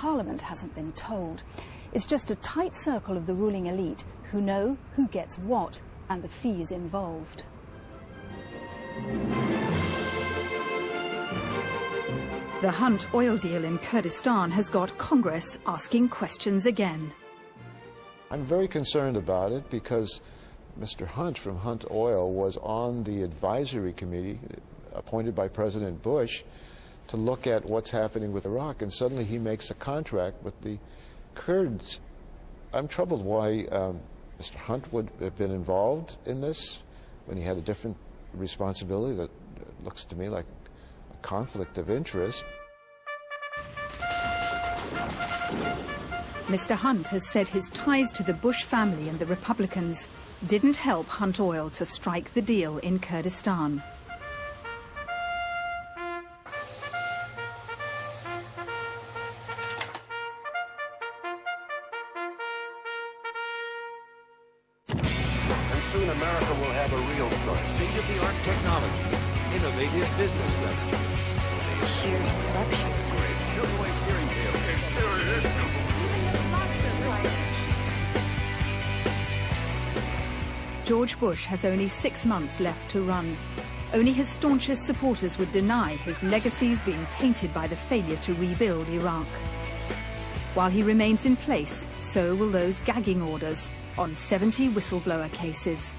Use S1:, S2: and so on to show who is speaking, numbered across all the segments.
S1: Parliament hasn't been told. It's just a tight circle of the ruling elite who know who gets what and the fees involved. The Hunt oil deal in Kurdistan has got Congress asking questions again.
S2: I'm very concerned about it because Mr. Hunt from Hunt Oil was on the advisory committee appointed by President Bush to look at what's happening with Iraq, and suddenly he makes a contract with the Kurds. I'm troubled why Mr. Hunt would have been involved in this when he had a different responsibility that looks to me like a conflict of interest.
S1: Mr. Hunt has said his ties to the Bush family and the Republicans didn't help Hunt Oil to strike the deal in Kurdistan.
S3: And soon America will have a real choice. State-of-the-art technology, innovative business level.
S4: Serious production.
S3: Great. Giveaway steering wheel.
S1: George Bush has only 6 months left to run. Only his staunchest supporters would deny his legacy's been tainted by the failure to rebuild Iraq. While he remains in place, so will those gagging orders on 70 whistleblower cases.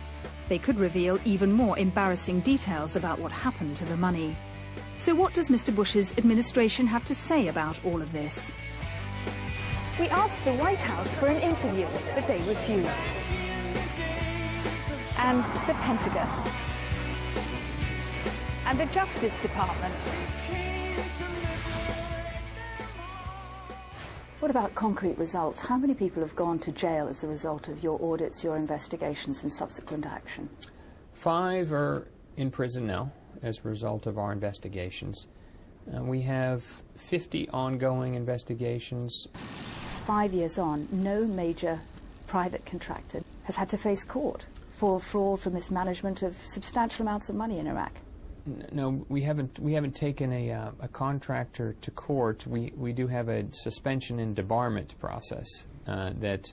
S1: They could reveal even more embarrassing details about what happened to the money. So what does Mr. Bush's administration have to say about all of this? We asked the White House for an interview, but they refused. And the Pentagon. And the Justice Department. What about concrete results? How many people have gone to jail as a result of your audits, your investigations and subsequent action?
S5: 5 are in prison now as a result of our investigations. We have 50 ongoing investigations.
S1: 5 years on, no major private contractor has had to face court for fraud, for mismanagement of substantial amounts of money in Iraq.
S5: No, we haven't taken a contractor to court. We do have a suspension and debarment process that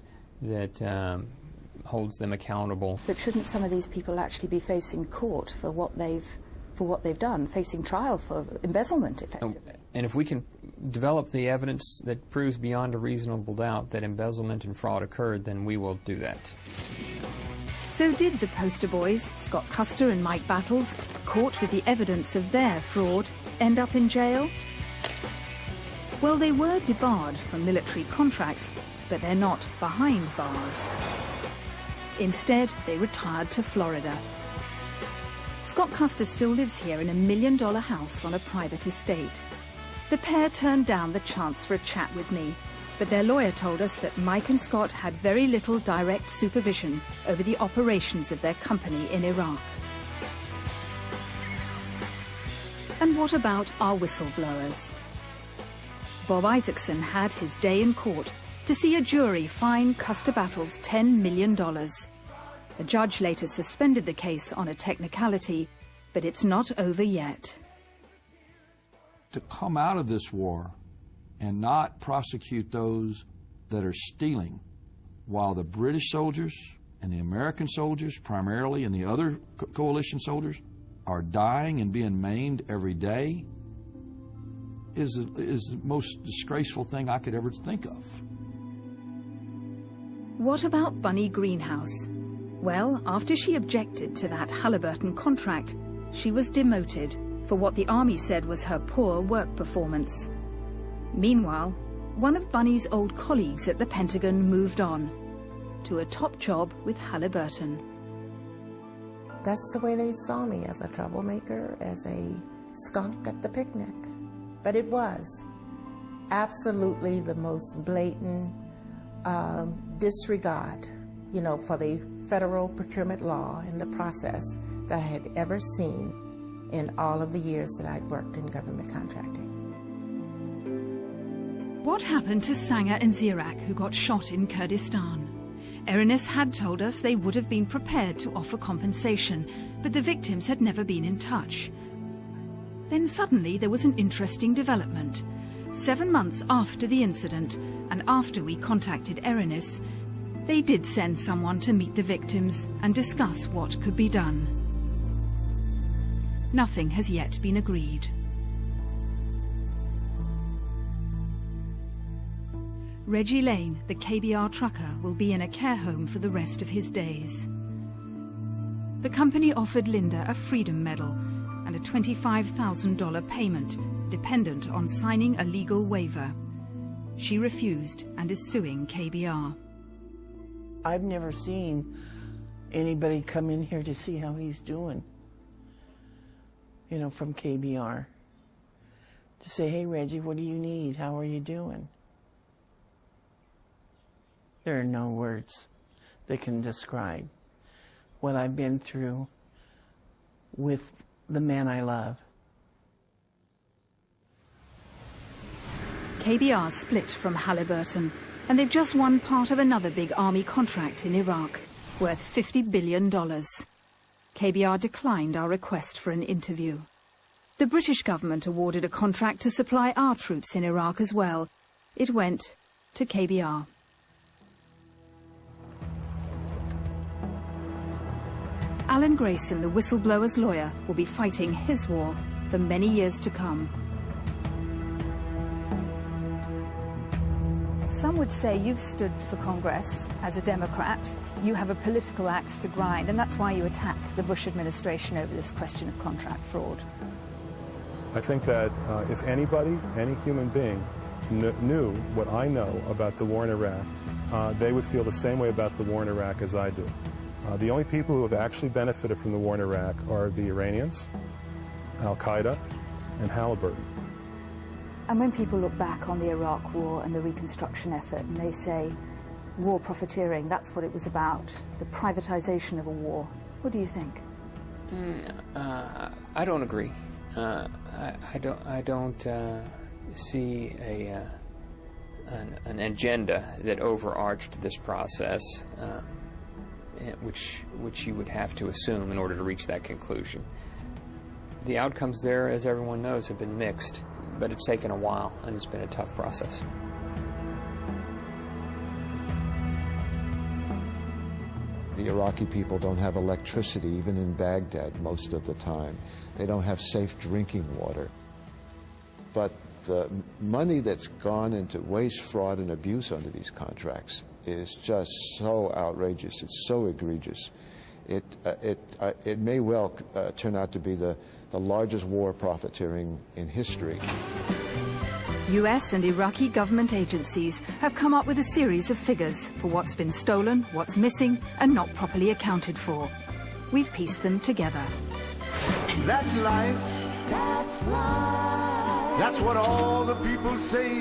S5: holds them accountable.
S1: But shouldn't some of these people actually be facing court for what they've done, facing trial for embezzlement, effectively?
S5: And if we can develop the evidence that proves beyond a reasonable doubt that embezzlement and fraud occurred, then we will do that.
S1: So did the poster boys, Scott Custer and Mike Battles, caught with the evidence of their fraud, end up in jail? Well, they were debarred from military contracts, but they're not behind bars. Instead, they retired to Florida. Scott Custer still lives here in a $1 million house on a private estate. The pair turned down the chance for a chat with me, but their lawyer told us that Mike and Scott had very little direct supervision over the operations of their company in Iraq. And what about our whistleblowers? Bob Isaacson had his day in court to see a jury fine Custer Battles $10 million. The judge later suspended the case on a technicality, but it's not over yet.
S6: To come out of this war and not prosecute those that are stealing, while the British soldiers and the American soldiers, primarily, and the other coalition soldiers, are dying and being maimed every day, is the most disgraceful thing I could ever think of.
S1: What about Bunny Greenhouse? Well, after she objected to that Halliburton contract, she was demoted for what the Army said was her poor work performance. Meanwhile, one of Bunny's old colleagues at the Pentagon moved on to a top job with Halliburton.
S4: That's the way they saw me, as a troublemaker, as a skunk at the picnic. But it was absolutely the most blatant disregard, for the federal procurement law and the process that I had ever seen in all of the years that I'd worked in government contracting.
S1: What happened to Sanger and Zirak, who got shot in Kurdistan? Erinus had told us they would have been prepared to offer compensation, but the victims had never been in touch. Then suddenly there was an interesting development. 7 months after the incident, and after we contacted Erinis, they did send someone to meet the victims and discuss what could be done. Nothing has yet been agreed. Reggie Lane, the KBR trucker, will be in a care home for the rest of his days. The company offered Linda a Freedom Medal and a $25,000 payment, dependent on signing a legal waiver. She refused and is suing KBR.
S7: I've never seen anybody come in here to see how he's doing, you know, from KBR. To say, hey, Reggie, what do you need? How are you doing? There are no words that can describe what I've been through with the man I love.
S1: KBR split from Halliburton, and they've just won part of another big army contract in Iraq, worth $50 billion. KBR declined our request for an interview. The British government awarded a contract to supply our troops in Iraq as well. It went to KBR. Alan Grayson, the whistleblower's lawyer, will be fighting his war for many years to come.
S8: Some would say you've stood for Congress as a Democrat. You have a political axe to grind, and that's why you attack the Bush administration over this question of contract fraud.
S9: I think that if anybody, any human being, knew what I know about the war in Iraq, they would feel the same way about the war in Iraq as I do. The only people who have actually benefited from the war in Iraq are the Iranians, Al-Qaeda, and Halliburton.
S8: And when people look back on the Iraq war and the reconstruction effort, and they say war profiteering, that's what it was about, the privatization of a war, what do you think?
S5: I don't agree. I don't see an agenda that overarched this process, which you would have to assume in order to reach that conclusion. The outcomes there, as everyone knows, have been mixed, but it's taken a while, and it's been a tough process.
S2: The Iraqi people don't have electricity, even in Baghdad, most of the time. They don't have safe drinking water. But the money that's gone into waste, fraud, and abuse under these contracts is just so outrageous. It's so egregious. It may well turn out to be the largest war profiteering in history.
S1: US and Iraqi government agencies have come up with a series of figures for what's been stolen, what's missing, and not properly accounted for. We've pieced them together.
S10: That's life. That's life. That's what all the people say.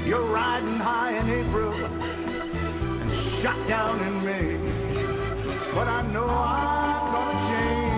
S10: You're riding high in April and shot down in May. But I know I'm gonna change.